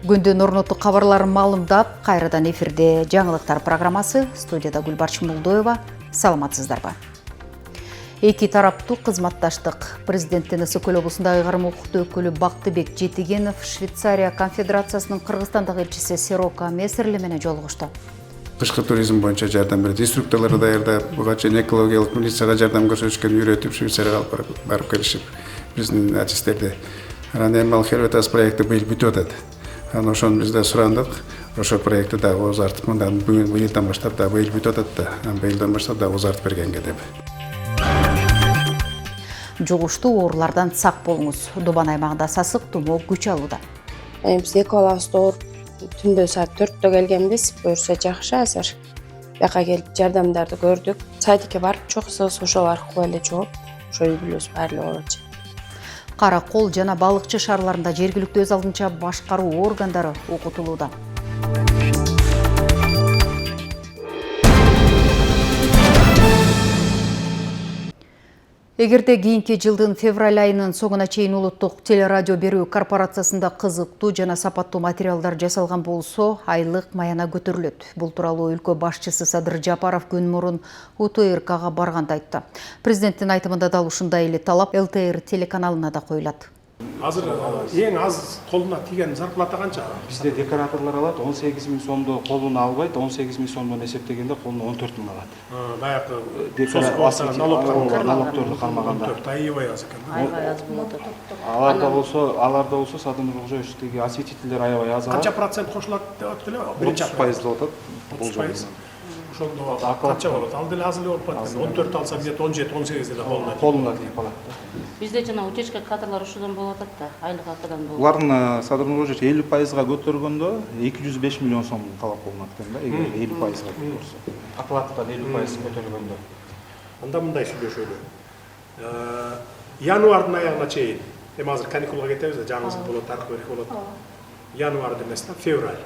Күндүн орноту кабарларын маалымдап, кайрадан эфирде жаңылыктар программасы, студияда Гүлбарчын Молдоева. Саламатсыздарбы? Эки тараптуу кызматташтык. Президенттин Ысык-Көл облусундагы Кайрым укуктуу өкүлү Бактыбек Жетигенов Швейцария конфедерациясынын Кыргызстандагы элчиси Серока Месерли менен жолугушту. Кышкы туризм боюнча жардам берет. Инструкторлорду даярдап, буга чейин экологиялык милицияга жардам көрсөтүшкөн, үйрөтүп, Швейцарияга алып барып келишип, биздин артисттерди. Анан эми ал Херветас проекти быйыл бүтүп атат. Анан ошону биз да сурандык. Ошол проектти дагы узартып, мындан быйылдан баштап да быйыл бүтүп атат да. Анан быйылдан баштап да узартып бергенге деп. Жугуштуу оорулардан сак болуңуз. Дубан аймагында сасык тумоо күч алууда. Биз эки балабызды ооруп түндө саат 4-тө келгенбиз. Буюрса жакшы азыр. Бияка келип жардамдарды көрдүк. Садикке барып чоксуз ошол аркылуу эле жооп, ошо үй бүлөбүз баары эле ооручу. Кара кол жана балыкчы шаарларында жергиликтүү өз алдынча башкаруу органдары окутулууда. Эгерде кийинки жылдын февраль айынын соңуна чейин улуттук телерадио берүү корпорациясында кызыктуу жана сапаттуу материалдар жасалган болсо, айлык маяна көтөрүлөт. Бул тууралуу өлкө башчысы Садыр Жапаров күн мурун УТРКга барганда айтты. Президенттин айтымында дал ушундай эле талап ЛТР телеканалына да коюлат. Азыр эң аз колуна тийген зарплата канча? Бизде декораторлор алат 18 000 сомду колуна албайт, 18 000 сомдон эсептегенде колуна 14 000 алат. Баягы налогторду кармаганда. 14 аябай аз экен. Аябай аз болот. Аларда болсо Садыр Нуркожоевичтеги осветительдер аябай аз алат. Канча процент кошулат деп атты эле? 30% деп атат. 30%. Ошондо канча болот? Ал деле аз эле болуп калат. 14 алса где-то 17-18 эле колуна тийип калат. Бизде жана утечка кадрлар ушудан болуп атат да, айлык акыдан болуп. Булардын Садыр Нуркожоевич 50%га көтөргөндө 205 миллион сом талап кылынат экен да, эгер 50%га көтөрсө. Оплатадан 50% көтөргөндө. Анда мындай сүйлөшөлү. Январдын аягына чейин, эми азыр каникулга кетебиз да, жаңы жыл болот, аркы берек болот. Январда эмес да, февраль.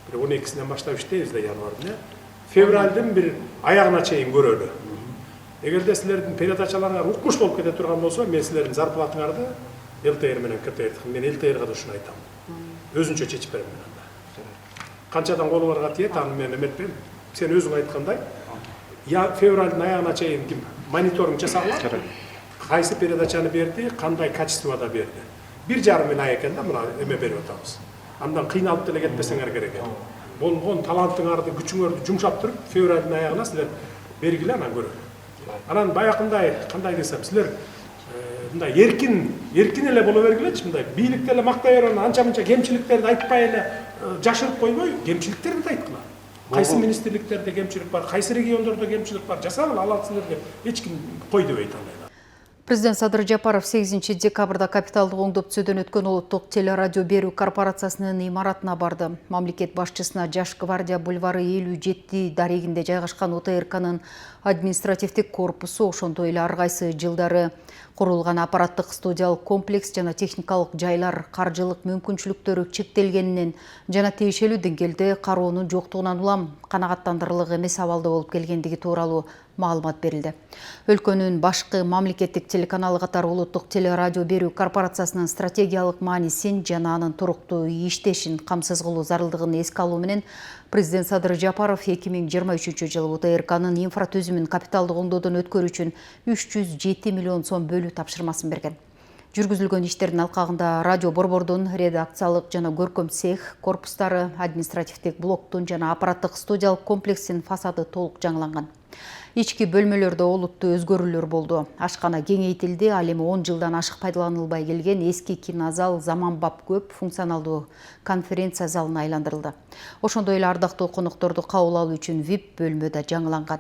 Бир 12-синен баштап иштейбиз да январдын. Февралдын бир аягына чейин көрөлү. Эгерде силердин передачаларыңар укмуш болуп кете турган болсо, мен силердин зарплатаңарды ЛТР менен КТР, мен ЛТРга да ушуну айтам. Өзүнчө чечип берем мен анда. Канчадан колуңарга тиет, аны мен эметпейм. Сен өзүң айткандай, февралдын аягына чейин ким мониторинг жасагыла? Кайсы передачаны берди, кандай качествода берди. 1,5 ай экен да, мына эме берип атабыз. Андан кыйналып деле кетпесеңер керек экен. Болгон талантыңарды, күчүңөрдү жумшап туруп, февралдын аягына силер бергиле, анан көрөлү. Анан баякындай, кандай десем, силер мындай эркин эле боло бергилечи, мындай бийликте эле мактай берип, анча-мынча кемчиликтерди айтпай эле жашырып койбой, кемчиликтерди да айткыла. Кайсы министрликтерде кемчилик бар, кайсы региондордо кемчилик бар, жасагыла, аласыздар деп эч ким кой дебейт андай. Президент Садыр Жапаров 8 декабрда капиталдык оңдоп түзүүдөн өткөн улуттук телерадио берүү корпорациясынын имаратына барды. Мамлекет башчысына Жаш гвардия бульвары 57 дарегинде жайгашкан УТРКнын административдик корпусу, ошондой эле ар кайсы жылдары курулган аппараттык студиялык комплекс жана техникалык жайлар каржылык мүмкүнчүлүктөрү чектелгенинен жана тиешелүү деңгээлде кароонун жоктугунан улам канагаттандырырлык эмес абалда болуп келгендиги тууралуу маалымат берилди. Өлкөнүн башкы мамлекеттик телеканалы катары улуттук телерадио берүү корпорациясынын стратегиялык маанисин жана анын туруктуу иштешин камсыз кылуу зарылдыгын эске алуу менен Президент Садыр Жапаров 2023 жылы УТРКнын инфратүзүмүн капиталдык оңдоодон өткөрүү үчүн 307 миллион сом бөлүү тапшырмасын берген. Жүргүзүлгөн иштердин алкагында радио борбордун редакциялык жана көркөм цех корпустары, административдик блоктун жана аппараттык студиялык комплекстин фасады толук жаңыланган. Ички бөлмөлөрдө олуттуу өзгөрүүлөр болду. Ашкана кеңейтилди, ал эми 10 жылдан ашык пайдаланылбай келген эски кинозал заманбап көп функционалдуу конференция залына айландырылды. Ошондой эле ардактуу конокторду кабыл алуу үчүн VIP бөлмө да жаңыланган.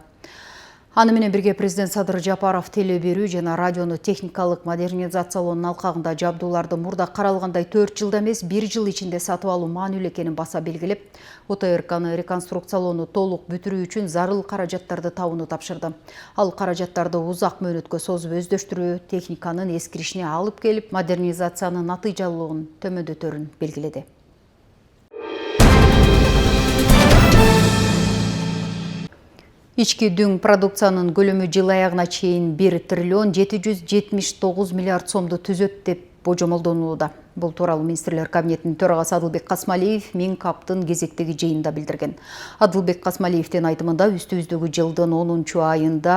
Аны менен бирге президент Садыр Жапаров теле берүү жана радиону техникалык модернизациялоонун алкагында жабдууларды мурда каралгандай 4 жылда эмес 1 жыл ичинде сатып алуу маанилүү экенин баса белгилеп, УТРКны реконструкциялоону толук бүтүрүү үчүн зарыл каражаттарды табууну тапшырды. Ал каражаттарды узак мөөнөткө созуп өздөштүрүү, техниканын эскиришине алып келип, модернизациянын натыйжалуулугун төмөндөтөрүн белгиледи. Ички дүң продукциянын көлөмү жыл аягына чейин 1 триллион 779 миллиард сомду түзөт деп божомолдонулууда. Бул тууралуу министрлер кабинетинин төрагасы Адылбек Касмалиев Минкаптын кезектеги жыйынында билдирген. Адылбек Касмалиевдин айтымында үстүбүздөгү жылдын 10-айында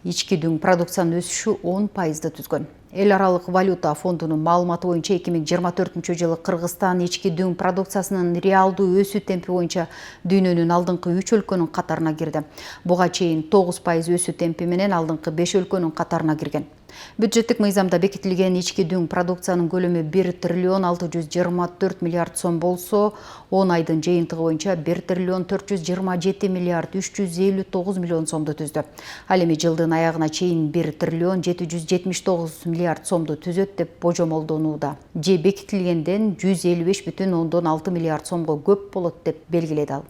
ички дүң продукциянын өсүшү 10% түзгөн. Эл аралык валюта фондунун маалыматы боюнча 2024-жылы Кыргызстан ички дүң продукциясынын реалдуу өсүү темпи боюнча дүйнөнүн алдыңкы 3 өлкөнүн катарына кирди. Буга чейин 9% өсүү темпи менен алдыңкы 5 өлкөнүн катарына кирген. Бюджеттик мыйзамда бекитилген ички дүң продукциянын көлөмү 1 триллион 624 миллиард сом болсо, 10 айдын жыйынтыгы боюнча 1 триллион 427 миллиард 359 миллион сомду түздү. Ал эми жылдын аягына чейин 1 триллион 779 миллиард сомду түзөт деп божомолдонууда. Же бекитилгенден 155,6 миллиард сомго көп болот деп белгиледи ал.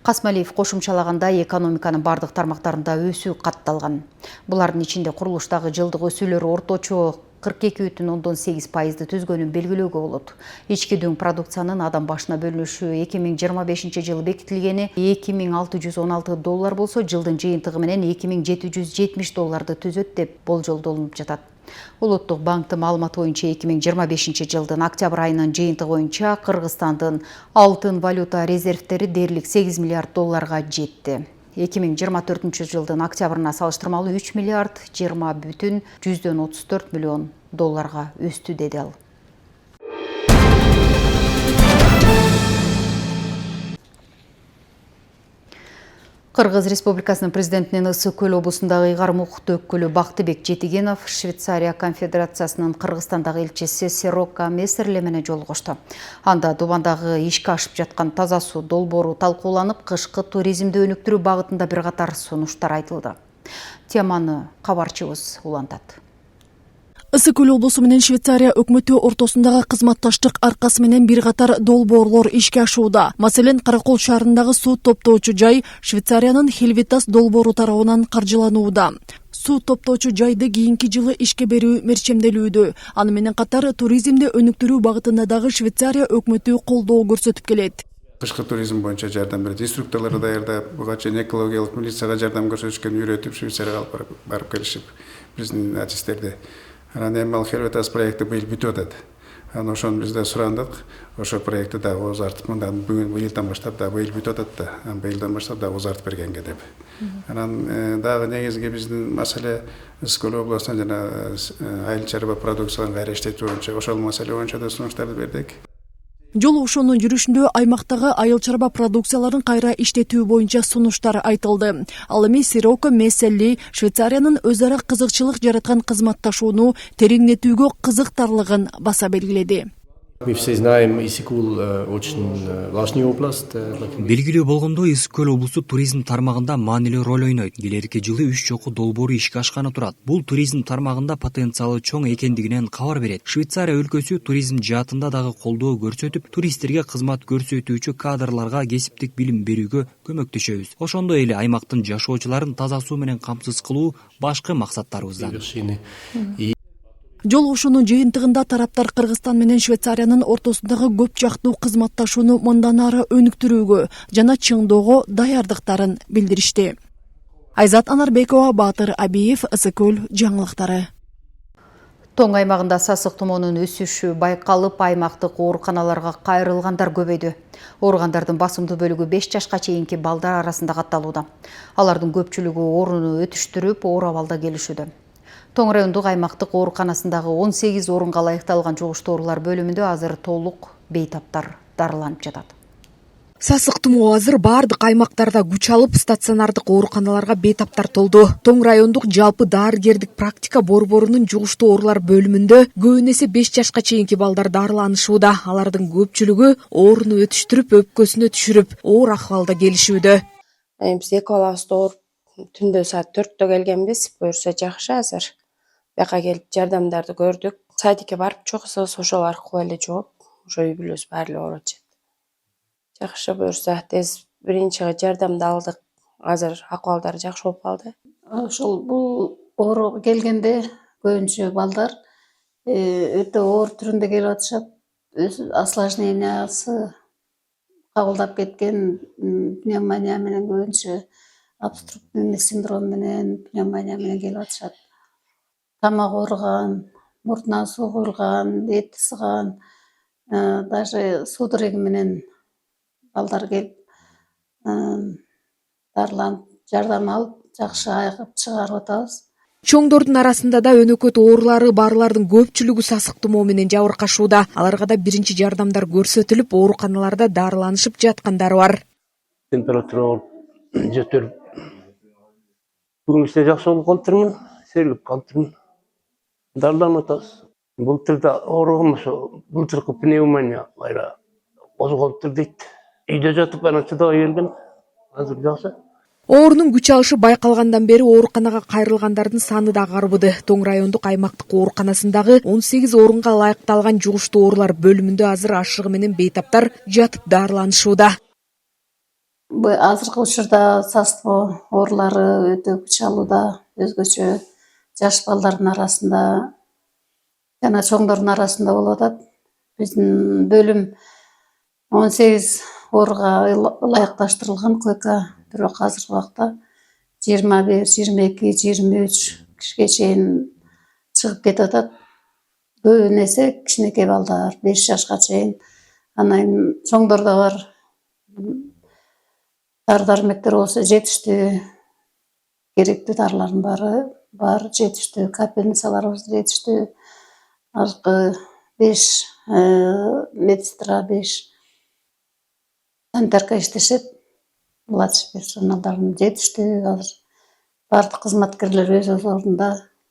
Касмалиев кошумчалаганда экономиканын бардык тармактарында өсүү катталган. Булардын ичинде курулуштагы жылдык өсүүлөр орточо 42,8%ды түзгөнүн белгилөөгө болот. Ички дүң продукциянын адам башына бөлүнүшү 2025-жылы бекитилгени $2616 болсо, жылдын жыйынтыгы менен $2770 түзөт деп болжолдолуп жатат. Улуттук банктын маалыматы боюнча 2025-жылдын октябрь айынын жыйынтыгы боюнча Кыргызстандын алтын валюта резервтери дээрлик $8 миллиард жетти. 2024-жылдын октябрына салыштырмалуу 3 миллиард 20,34 миллион долларга өстү деди ал. Кыргыз Республикасынын президентинин Ысык Көл облусундагы ыйгарым укуктуу өкүлү Бактыбек Жетигенов Швейцария конфедерациясынын Кыргызстандагы элчиси Серока Мессерле менен жолугушту. Анда Дубандагы ишке ашып жаткан таза суу долбоору талкууланып, кышкы туризмди өнүктүрүү багытында бир катар сунуштар айтылды. Теманы кабарчыбыз улантат. Ысык Көл облусу менен Швейцария өкмөтү ортосундагы кызматташтык аркасы менен бир катар долбоорлор ишке ашууда. Маселен, Каракол шаарындагы суу топтоочу жай Швейцариянын Хельвитас долбоору тарабынан каржыланууда. Суу топтоочу жайды кийинки жылы ишке берүү мерчемделүүдө. Аны менен катар туризмди өнүктүрүү багытында дагы Швейцария өкмөтү колдоо көрсөтүп келет. Кышкы туризм боюнча жардам берет. Инструкторлорду даярдап, буга чейин экологиялык милицияга жардам көрсөтүшкөн, үйрөтүп Швейцарияга барып келишип, биздин артисттерди. Анан эми ал Хельвитас проекти быйыл бүтүп атат. Анан ошону биз да сурандык. Ошол проектти дагы узартып, мындан быйылдан баштап да быйыл бүтүп атат да. Быйылдан баштап да узартып бергенге деп. Анан дагы негизги биздин маселе Ысык Көл облусунда жана айыл чарба продукцияларын кайра иштетүү боюнча ошол маселе боюнча да сунуштарды бердик. Жолугушуунун жүрүшүндө аймактагы айыл чарба продукцияларын кайра иштетүү боюнча сунуштар айтылды. Ал эми Сироко Месселли Швейцариянын өз ара кызыкчылык жараткан кызматташууну тереңдетүүгө кызыктарлыгын баса белгиледи. Белгилүү болгондой, Ысык Көл облусту туризм тармагында маанилүү роль ойнойт. Келерки жылы 3 жоку долбоору ишке ашканы турат. Бул туризм тармагында потенциалы чоң экендигинен кабар берет. Швейцария өлкөсү туризм жаатында дагы колдоо көрсөтүп, туристтерге кызмат көрсөтүүчү кадрларга кесиптик билим берүүгө көмөктөшөбүз. Ошондой эле аймактын жашоочуларын таза суу менен камсыз кылуу башкы максаттарыбыздан. Жолугушуунун жыйынтыгында тараптар Кыргызстан менен Швейцариянын ортосундагы көп жактуу кызматташууну мындан ары өнүктүрүүгө жана чыңдоого даярдыктарын билдиришти. Айзат Анарбекова, Баатыр Абиев, Ысык Көл жаңылыктары. Тоң аймагында сасык тумоонун өсүшү байкалып, аймактык ооруканаларга кайрылгандар көбөйдү. Ооругандардын басымдуу бөлүгү 5 жашка чейинки балдар арасында катталууда. Алардын көпчүлүгү ооруну өтүштүрүп, оор абалда келишүүдө. Тоң райондук аймактык ооруканасындагы 18 орунга ылайыкталган жугуштуу оорулар бөлүмүндө азыр толук бейтаптар дарыланып жатат. Сасык тумоо азыр бардык аймактарда күч алып, стационардык ооруканаларга бейтаптар толду. Тоң райондук жалпы даарыгердик практика борборунун жугуштуу оорулар бөлүмүндө көбүн эсе 5 жашка чейинки балдар дарыланышууда. Алардын көпчүлүгү ооруну өтүштүрүп, өпкөсүнө түшүрүп, оор акыбалда келишүүдө. Биз эки балабызды ооруп түндө саат 4-тө келгенбиз. Буюрса жакшы азыр. Бияка келип жардамдарды көрдүк. Садикке барып чоксубуз, ошол аркылуу эле жооп, ошо үй бүлөбүз баары эле ооруп жатат. Жакшы буюрса тез биринчи жардамды алдык. Азыр акыбалдары жакшы болуп калды. Ошол бул ооруга келгенде көбүнчө балдар өтө оор түрүндө келип атышат. Осложнениясы кабылдап кеткен пневмония менен көбүнчө обструктивный синдром менен пневмония менен келип атышат. Тамак ооруган, мурдунан суу куюлган, эти сыган, Даже судороги менен балдар келип дарыланып жардам алып жакшы айыгып чыгарып атабыз. Чоңдордун арасында да өнөкөт оорулары барлардын көпчүлүгү сасык тумоо менен жабыркашууда. Аларга да биринчи жардамдар көрсөтүлүп, ооруканаларда дарыланышып жаткандары бар. Температура жетирип бүгүн жакшы болуп калыптырмын, сергип калыптырмын. Дарыланып атабыз. Былтырда ооругум ошо былтыркы пневмония майра козголуптур дейт. Үйдө жатып анан чыдабай келген. Азыр жакшы. Оорунун күч алышы байкалгандан бери ооруканага кайрылгандардын саны да арбыды. Тоң райондук аймактык ооруканасындагы 18 орунга ылайыкталган жугуштуу оорулар бөлүмүндө азыр ашыгы менен бейтаптар жатып дарыланышууда. Азыркы учурда састоо оорулары өтө күч алууда. Өзгөчө жаш балдардын арасында жана чоңдордун арасында болуп атат. Биздин бөлүм 18 ооруга ылайыкташтырылган койка. Бирок азыркы убакта 21, 22, 23 кишиге чейин чыгып кетип атат. Көбүн эсе кичинекей балдар 5 жашка чейин. Анан чоңдордо бар. Дары-дармектер болсо жетиштүү. Керектүү дарылардын баары бар, жетиштүү. Капельницаларыбыз жетиштүү. Азыркы 5 медсестра, 5 санитарка иштешет. Младший персоналдардын жетиштүү. Азыр бардык кызматкерлер өз ордунда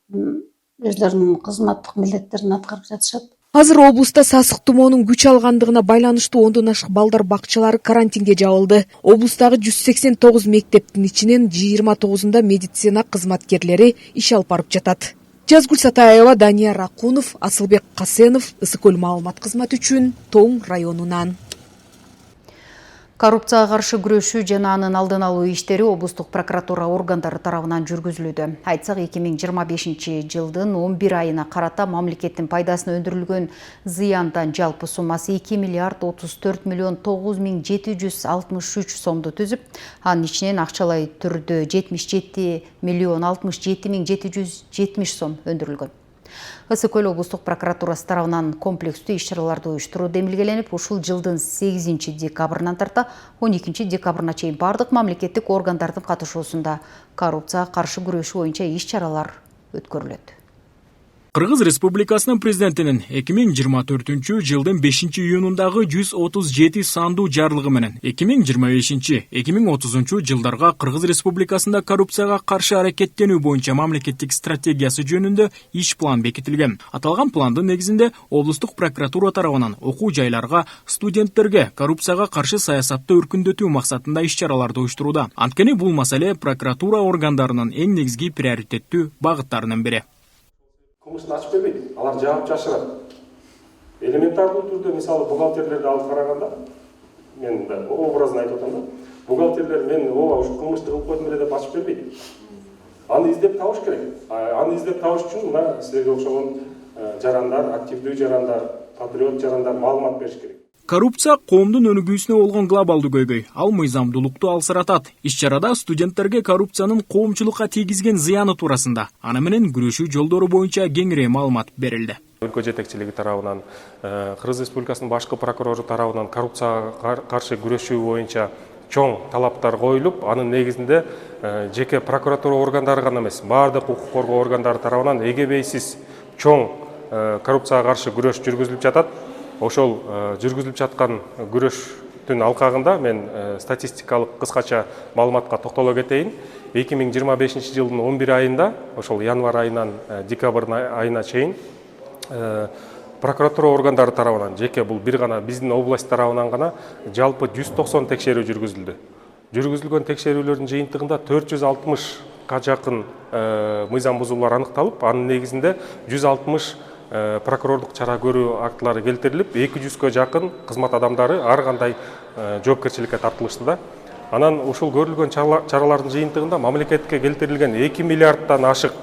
өзлөрүнүн кызматтык милдеттерин аткарып жатышат. Азыр облуста сасык тумоонун күч алгандыгына байланыштуу 10дон ашык балдар бакчалары карантинге жабылды. Облустагы 189 мектептин ичинен 29-унда медицина кызматкерлери иш алып барып жатат. Жазгүл Сатаева, Данияр Акунов, Асылбек Касенов, Ысыкөл маалымат кызматы үчүн Тоң районунан. Коррупцияга каршы күрөшүү жана анын алдын алуу иштери облустук прокуратура органдары тарабынан жүргүзүлүүдө. Айтсак, 2025 жылдын 11 айына карата мамлекеттин пайдасына өндүрүлгөн зыяндан жалпы суммасы 2 миллиард 34 миллион 9763 сомду түзүп, анын ичинен акчалай түрдө 77 миллион 67 миң 770 сом өндүрүлгөн. Ысыкөл облустук прокуратурасы тарабынан комплекстүү иш-чараларды уюштуруу демилгеленип, ушул жылдын 8 декабрынан тарта 12 декабрына чейин бардык мамлекеттик органдардын катышуусунда коррупцияга каршы күрөшүү боюнча иш-чаралар өткөрүлөт. Кыргыз Республикасынын президентинин 2024 жылдын 5-июнундагы 137 сандуу жарлыгы менен 2025-2030 жылдарга Кыргыз Республикасында коррупцияга каршы аракеттенүү боюнча мамлекеттик стратегиясы жөнүндө иш план бекитилген. Аталган пландын негизинде облустук прокуратура тарабынан окуу жайларга, студенттерге коррупцияга каршы саясатты өркүндөтүү максатында иш-чараларды уюштурууда. Анткени бул маселе прокуратура органдарынын эң негизги приоритеттүү багыттарынын бири. Кылмыштын ачып бербейт, алар жаап жашырат. Элементардуу түрдө мисалы бухгалтерлерди алып караганда, мен образын айтып атам да, бухгалтерлер мен ушу кылмышты кылып койдум эле деп ачып бербейт. Аны издеп табыш керек. Аны издеп табыш үчүн мына силерге окшогон жарандар, активдүү жарандар, патриот жарандар маалымат бериш керек. Коррупция коомдун өнүгүүсүнө болгон глобалдуу көйгөй, ал мыйзамдуулукту алсыратат. Иш-чарада студенттерге коррупциянын коомчулукка тийгизген зыяны туурасында, аны менен күрөшүү жолдору боюнча кеңири маалымат берилди. Өлкө жетекчилиги тарабынан, Кыргыз Республикасынын башкы прокурору тарабынан коррупцияга каршы күрөшүү боюнча чоң талаптар коюлуп, анын негизинде жеке прокуратура органдары гана эмес, баардык укук коргоо органдары тарабынан эгебейсиз чоң коррупцияга каршы күрөш жүргүзүлүп жатат. Ошол жүргүзүлүп жаткан күрөштүн алкагында мен статистикалык кыскача маалыматка токтоло кетейин. 2025 жылдын 11 айында, ошол январь айынан декабрь айына чейин прокуратура органдары тарабынан, жеке бул бир гана биздин область тарабынан гана жалпы 190 текшерүү жүргүзүлдү. Жүргүзүлгөн текшерүүлөрдүн жыйынтыгында 460га жакын мыйзам бузуулар аныкталып, анын негизинде 160 прокурордук чара көрүү актылары келтирилип, 200га жакын кызмат адамдары ар кандай жоопкерчиликке тартылышты да. Анан ушул көрүлгөн чаралардын жыйынтыгында мамлекетке келтирилген 2 миллиарддан ашык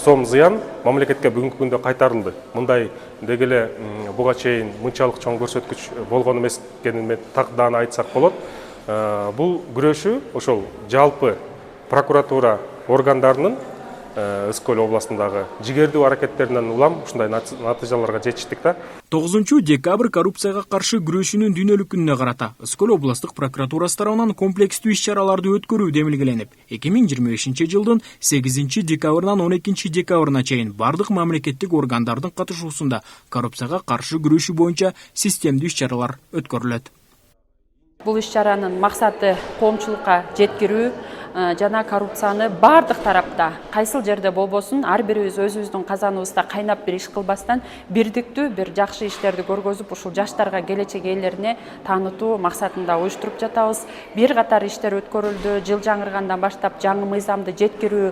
сом зыян мамлекетке бүгүнкү күндө кайтарылды. Мындай дегеле буга чейин мынчалык чоң көрсөткүч болгон эмес экенин тагдана айтсак болот. Бул күрөшүү ошол жалпы прокуратура органдарынын Ысык Көл областындагы жигердүү аракеттеринен улам ушундай натыйжаларга жетиштик да. 9 декабрь коррупцияга каршы күрөшүүнүн дүйнөлүк күнүнө карата Ысык Көл областык прокуратурасы тарабынан комплекстүү иш-чараларды өткөрүү демилгеленип, 2025 жылдын 8 декабрынан 12 декабрына чейин бардык мамлекеттик органдардын катышуусунда коррупцияга каршы күрөшүү боюнча системдүү иш-чаралар өткөрүлөт. Бул иш-чаранын максаты коомчулукка жеткирүү жана коррупцияны бардык тарапта кайсыл жерде болбосун ар бирибиз өзүбүздүн казаныбызда кайнап бир иш кылбастан бирдиктүү бир жакшы иштерди көргөзүп ушул жаштарга келечек ээлерине таанытуу максатында уюштуруп жатабыз. Бир катар иштер өткөрүлдү. Жыл жаңыргандан баштап жаңы мыйзамды жеткирүү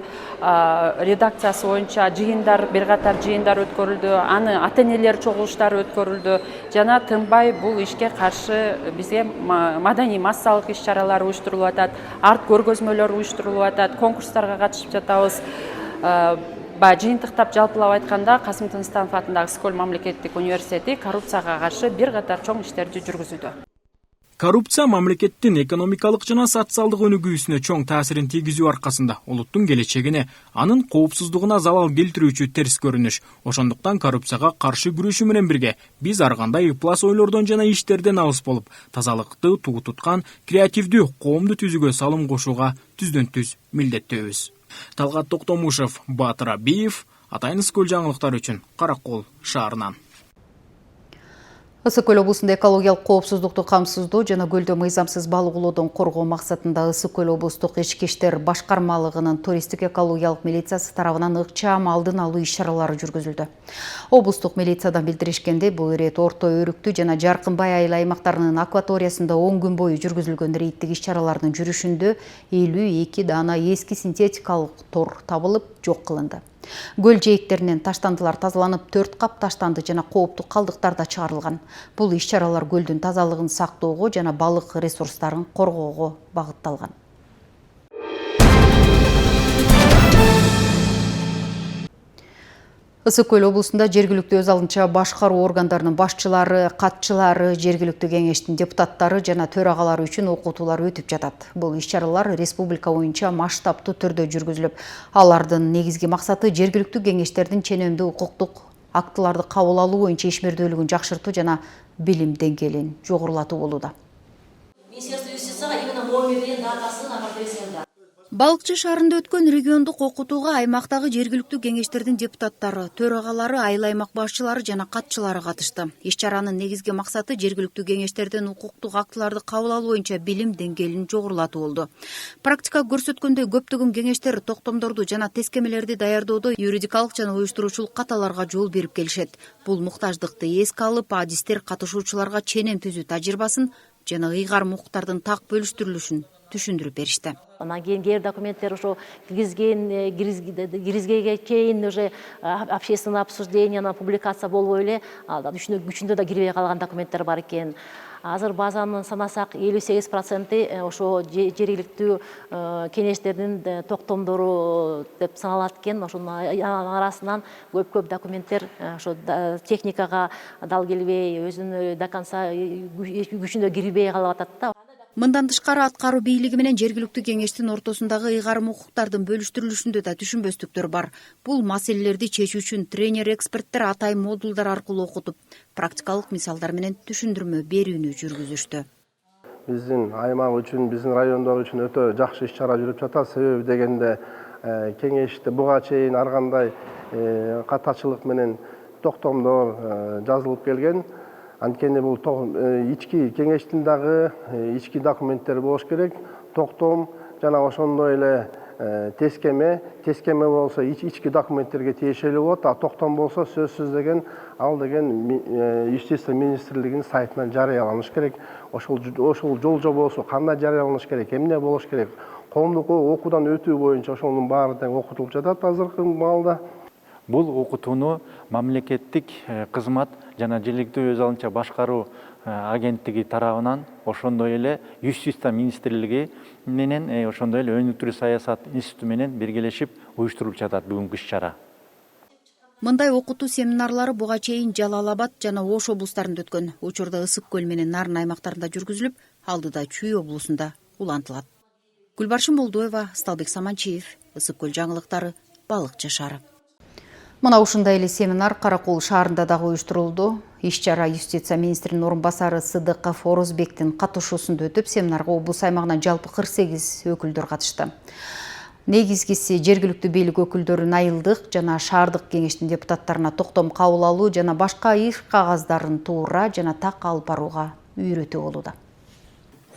редакциясы боюнча жыйындар, бир катар жыйындар өткөрүлдү. Аны ата-энелер чогулуштары өткөрүлдү жана тынбай бул ишке каршы бизге маданий массалык иш-чаралар уюштурулуп атат. Арт көргөзмөлөр уюштурулуп атат, конкурстарга катышып жатабыз. Жыйынтыктап жалпылап айтканда Касым Тынстанов атындагы Ысык Көл мамлекеттик университети коррупцияга каршы бир катар чоң иштерди жүргүзүүдө. Коррупция мамлекеттин экономикалык жана социалдык өнүгүүсүнө чоң таасирин тийгизүү аркасында улуттун келечегине, анын коопсуздугуна залал келтирүүчү терс көрүнүш. Ошондуктан коррупцияга каршы күрөшүү менен бирге биз ар кандай ыплас ойлордон жана иштерден алыс болуп, тазалыкты туу туткан креативдүү коомду түзүүгө салым кошууга түздөн-түз милдеттүүбүз. Талгат Токтомушев, Батыр Абиев, Атайын Ысык Көл жаңылыктары үчүн Каракол шаарынан. Ысык Көл облусунда экологиялык коопсуздукту камсыздоо жана көлдө мыйзамсыз балык улоодон коргоо максатында Ысык Көл облустук ички иштер башкармалыгынын туристтик экологиялык милициясы тарабынан ыкчам алдын алуу иш-чаралары жүргүзүлдү. Облустук милициядан билдиришкендей, бул ирет Орто Өрүктүү жана Жаркынбай айыл аймактарынын акваториясында 10 күн бою жүргүзүлгөн рейдтик иш-чаралардын жүрүшүндө 52 дана эски синтетикалык тор табылып, жок кылынды. Көл жээктеринен таштандылар тазаланып, 4 кап таштанды жана кооптуу калдыктар да чыгарылган. Бул иш-чаралар көлдүн тазалыгын сактоого жана балык ресурстарын коргоого багытталган. Ысык Көл облусунда жергиликтүү өз алынча башкаруу органдарынын башчылары, катчылары, жергиликтүү кеңештин депутаттары жана төрагалары үчүн окутуулар өтүп жатат. Бул иш-чаралар республика боюнча масштабтуу түрдө жүргүзүлүп, алардын негизги максаты жергиликтүү кеңештердин ченемдүү укуктук актыларды кабыл алуу боюнча ишмердүүлүгүн жакшыртуу жана билим деңгээлин жогорулатуу болууда. Балыкчы шаарында өткөн региондук окутууга аймактагы жергиликтүү кеңештердин депутаттары, төрагалары, айыл аймак башчылары жана катчылары катышты. Иш-чаранын негизги максаты жергиликтүү кеңештердин укуктук актыларды кабыл алуу боюнча билим деңгээлин жогорулатуу болду. Практика көрсөткөндөй, көптөгөн кеңештер токтомдорду жана тескемелерди даярдоодо юридикалык жана уюштуруучулук каталарга жол берип келишет. Бул муктаждыкты эске алып, адистер катышуучуларга ченем түзүү тажрыйбасын жана ыйгарым укуктардын так бөлүштүрүлүшүн түшүндүрүп беришти. Анан кийин кээ документтер ошо киргизгеге чейин уже общественное обсуждение, публикация болбой эле күчүндө да кирбей калган документтер бар экен. Азыр базаны санасак 58% ошо жергиликтүү кеңештердин токтомдору деп саналат экен. Ошонун арасынан көп документтер ошо техникага дал келбей, өзүнүн до конца күчүндө кирбей калып атат да. Мындан тышкары аткаруу бийлиги менен жергиликтүү кеңештин ортосундагы ыйгарым укуктардын бөлүштүрүлүшүндө да түшүнбөстүктөр бар. Бул маселелерди чечүү үчүн тренер-эксперттер атайын модулдар аркылуу окутуп, практикалык мисалдар менен түшүндүрмө берүүнү жүргүзүштү. Биздин аймак үчүн, биздин райондор үчүн өтө жакшы иш-чара жүрүп жатат. Себеби дегенде кеңеште буга чейин ар кандай катачылык менен токтомдор жазылып келген. Анткени бул ички кеңештин дагы ички документтери болуш керек. Токтом жана ошондой эле тескеме болсо ички документтерге тиешелүү болот. А токтом болсо сөзсүз деген ал деген Юстиция министрлигинин сайтынан жарыяланыш керек. Ошол жол жобосу кандай жарыяланыш керек, эмне болуш керек. Коомдук окуудан өтүү боюнча ошонун баары тең окутулуп жатат азыркы маалда. Бул окутууну мамлекеттик кызмат жана жергиликтүү өз алынча башкаруу агенттиги тарабынан ошондой эле Юстиция министрлиги менен ошондой эле өнүктүрүү саясат институту менен биргелешип уюштурулуп жатат бүгүнкү иш-чара. Мындай окутуу семинарлары буга чейин Жалал Абад жана Ош облустарында өткөн. Учурда Ысык Көл менен Нарын аймактарында жүргүзүлүп, алдыда Чүй облусунда улантылат. Гүлбаршын Болдоева, Сталбек Саманчиев, Ысык Көл жаңылыктары, балыкчы шаары. Мына ушундай эле семинар Каракол шаарында дагы уюштурулду. Иш-чара юстиция министринин орун басары Сыдыков Орозбектин катышуусунда өтүп, семинарга облус аймагынан жалпы 48 өкүлдөр катышты. Негизгиси жергиликтүү бийлик өкүлдөрүн айылдык жана шаардык кеңештин депутаттарына токтом кабыл алуу жана башка иш кагаздарын туура жана так алып барууга үйрөтүү болууда.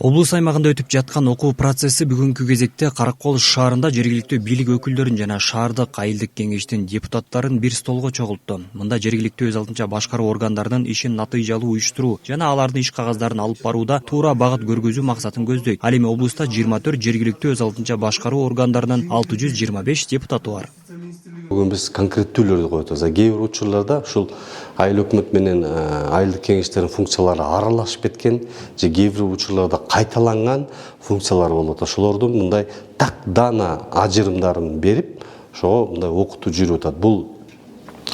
Облус аймагында өтүп жаткан окуу процесси бүгүнкү кезекте Каракол шаарында жергиликтүү бийлик өкүлдөрүн жана шаардык айылдык кеңештин депутаттарын бир столго чогултту. Мында жергиликтүү өз алдынча башкаруу органдарынын ишин натыйжалуу уюштуруу жана алардын иш кагаздарын алып барууда туура багыт көргөзүү максатын көздөйт. Ал эми облуста 24 жергиликтүү өз алдынча башкаруу органдарынын 625 депутаты бар. Бүгүн биз конкреттүүлөрдү коюп атабыз. Кээ бир учурларда ушул айыл өкмөт менен айылдык кеңештердин функциялары аралашып кеткен, же кээ бир учурларда кайталанган функциялар болуп атат. Ошолордун мындай так дана ажырымдарын берип, ошого мындай окутуу жүрүп атат. Бул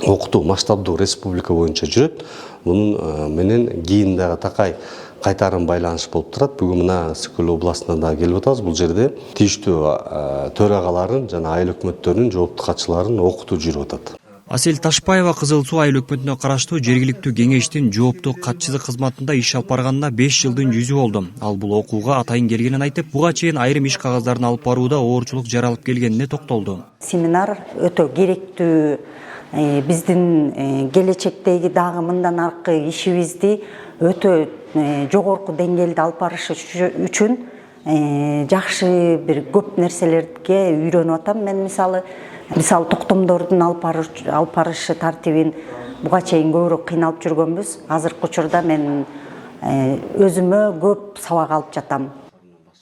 окутуу масштабдуу республика боюнча жүрөт. Мунун менен кийин дагы такай кайтарым байланыш болуп турат. Бүгүн мына Ысык-Көл областына да келип атабыз. Бул жерде тийиштүү төрагаларын жана айыл өкмөттөрүнүн жооптуу катчыларын окутуу жүрүп атат. Асел Ташпаева Кызыл Суу айыл өкмөтүнө караштуу жергиликтүү кеңештин жооптуу катчысы кызматында иш алып барганына 5 жылдын жүзү болду. Ал бул окууга атайын келгенин айтып, буга чейин айрым иш кагаздарын алып барууда оорчулук жаралып келгенине токтолду. Семинар өтө керектүү. Биздин келечектеги дагы мындан аркы ишибизди өтө жогорку деңгээлде алып барыш үчүн жакшы бир көп нерселерге үйрөнүп атам. Мен мисалы токтомдордун алып барышы тартибин буга чейин көбүрөөк кыйналып жүргөнбүз. Азыркы учурда мен өзүмө көп сабак алып жатам.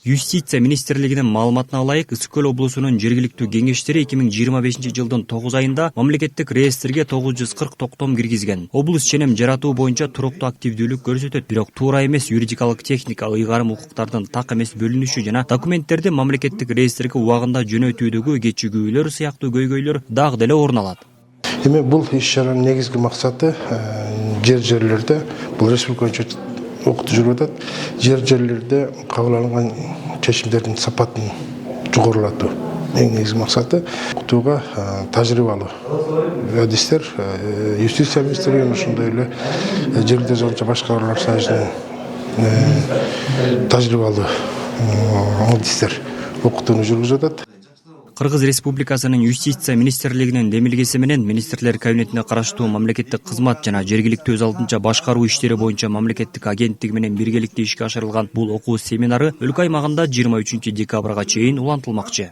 Юстиция министрлигинин маалыматына ылайык, Ысык-Көл облусунун жергиликтүү кеңештери 2025 жылдын 9 айында мамлекеттик реестрге 940 токтом киргизген. Облус ченем жаратуу боюнча туруктуу активдүүлүк көрсөтөт, бирок туура эмес юридикалык техникалык ыйгарым укуктардын так эмес бөлүнүшү жана документтерди мамлекеттик реестрге убагында жөнөтүүдөгү кечигүүлөр сыяктуу көйгөйлөр дагы деле орун алат. Эми бул иш-чаранын негизги максаты жерлерде бул республика боюнча окутуу жүрүп атат. Жерлерде кабыл алынган чечимдердин сапатын жогорулатуу. Эң негизги максаты окутууга тажрыйбалуу адистер, юстиция министрлигинин ошондой эле жергиликтүү боюнча башкаруулар союзунун тажрыйбалуу адистер окутууну жүргүзүп атат. Кыргыз Республикасынын юстиция министрлигинин демилгеси менен министрлер кабинетине караштуу мамлекеттик кызмат жана жергиликтүү өз алдынча башкаруу иштери боюнча мамлекеттик агенттиги менен биргеликте ишке ашырылган бул окуу семинары өлкө аймагында 23 декабрга чейин улантылмакчы.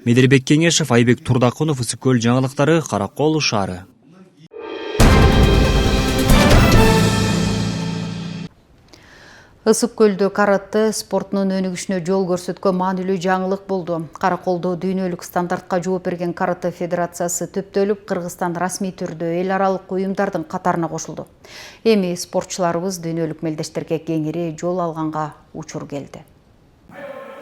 Медербек Кеңешев, Айбек Турдакунов, Ысык-Көл жаңылыктары, Каракол шаары. Ысык-Көлдө каратэ спортунун өнүгүшүнө жол көрсөткөн маанилүү жаңылык болду. Караколдо дүйнөлүк стандартка жооп берген каратэ федерациясы төптөлүп, Кыргызстан расмий түрдө эл аралык уюмдардын катарына кошулду. Эми спортчуларыбыз дүйнөлүк мелдештерге кеңири жол алганга учур келди.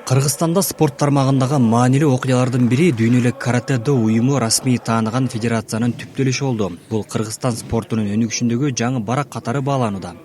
Кыргызстанда спорт тармагындагы маанилүү окуялардын бири дүйнөлүк каратэ-до уюму расмий тааныган федерациянын түптөлүшү болду. Бул Кыргызстан спортунун өнүгүшүндөгү жаңы барак катары бааланууда.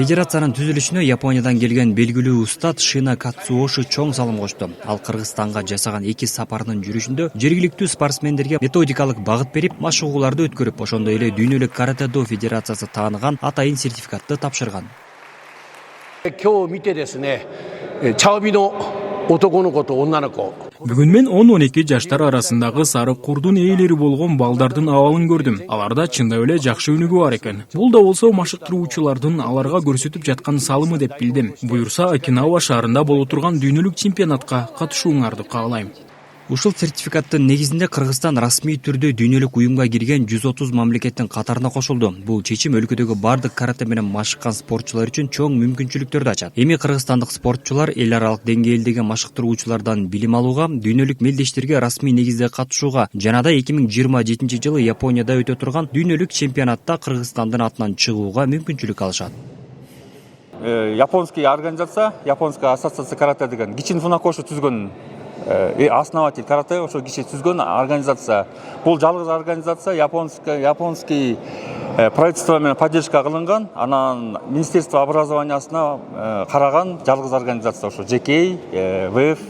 Федерациянын түзүлүшүнө Япониядан келген белгилүү устат Шина Катсуоши чоң салым кошту. Ал Кыргызстанга жасаган 2 сапарынын жүрүшүндө жергиликтүү спортсмендерге методикалык багыт берип, машыгууларды өткөрүп, ошондой эле дүйнөлүк каратэ-до федерациясы тааныган атайын сертификатты тапшырган. Бүгүн мен 10-12 жаштар арасындагы сары курдун ээлери болгон балдардын абалын көрдүм. Аларда чындап эле жакшы өнүгүү бар экен. Бул да болсо машыктыруучулардын аларга көрсөтүп жаткан салымы деп билдим. Буюрса Окинава шаарында боло турган дүйнөлүк чемпионатка катышууңарды каалайм. Ушул сертификаттын негизинде Кыргызстан расмий түрдө дүйнөлүк уюмга кирген 130 мамлекеттин катарына кошулду. Бул чечим өлкөдөгү бардык каратэ менен машыккан спортчулар үчүн чоң мүмкүнчүлүктөрдү ачат. Эми кыргызстандык спортчулар эл аралык деңгээлдеги машыктыруучулардан билим алууга, дүйнөлүк мелдештерге расмий негизде катышууга жана да 2027 жылы Японияда өтө турган дүйнөлүк чемпионатта Кыргызстандын атынан чыгууга мүмкүнчүлүк алышат. Японский организация, Японская ассоциация каратэ деген Гичин Фунакоши түзгөн основатель карате ошо киши түзгөн организация. Бул жалгыз организация японский правительство менен поддержка кылынган, анан Министерство образованиясына караган жалгыз организация ошо JK ВФ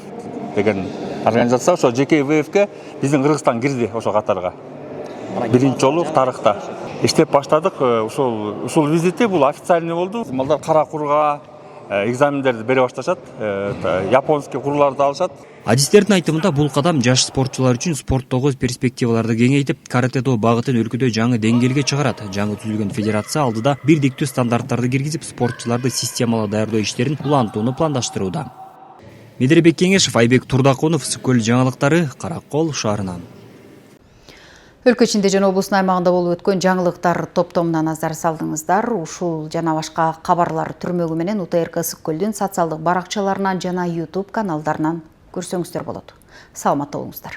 деген организация. Ошо JK ВФке биздин Кыргызстан кирди ошо катарга. Биринчи жолу тарыхта иштеп баштадык. Ушул визити бул официальный болду. Малдар кара курга экзамендерди бере башташат, японский курларды алышат. Адистердин айтымында бул кадам жаш спортчулар үчүн спорттогу перспективаларды кеңейтип, каратедо багытын өлкөдө жаңы деңгээлге чыгарат. Жаңы түзүлгөн федерация алдыда бирдиктүү стандарттарды киргизип, спортчуларды системалуу даярдоо иштерин улантууну пландаштырууда. Медербек Кеңешев, Айбек Турдакунов, Сүкөл жаңылыктары, Каракол шаарынан. Өлкө ичинде жана облустун аймагында болуп өткөн жаңылыктар топтомуна назар салдыңыздар. Ушул жана башка кабарлар түрмөгү менен УТРК Ысык-Көлдүн социалдык баракчаларынан жана YouTube каналдарынан көрсөңүздөр болот. Саламатта болуңуздар.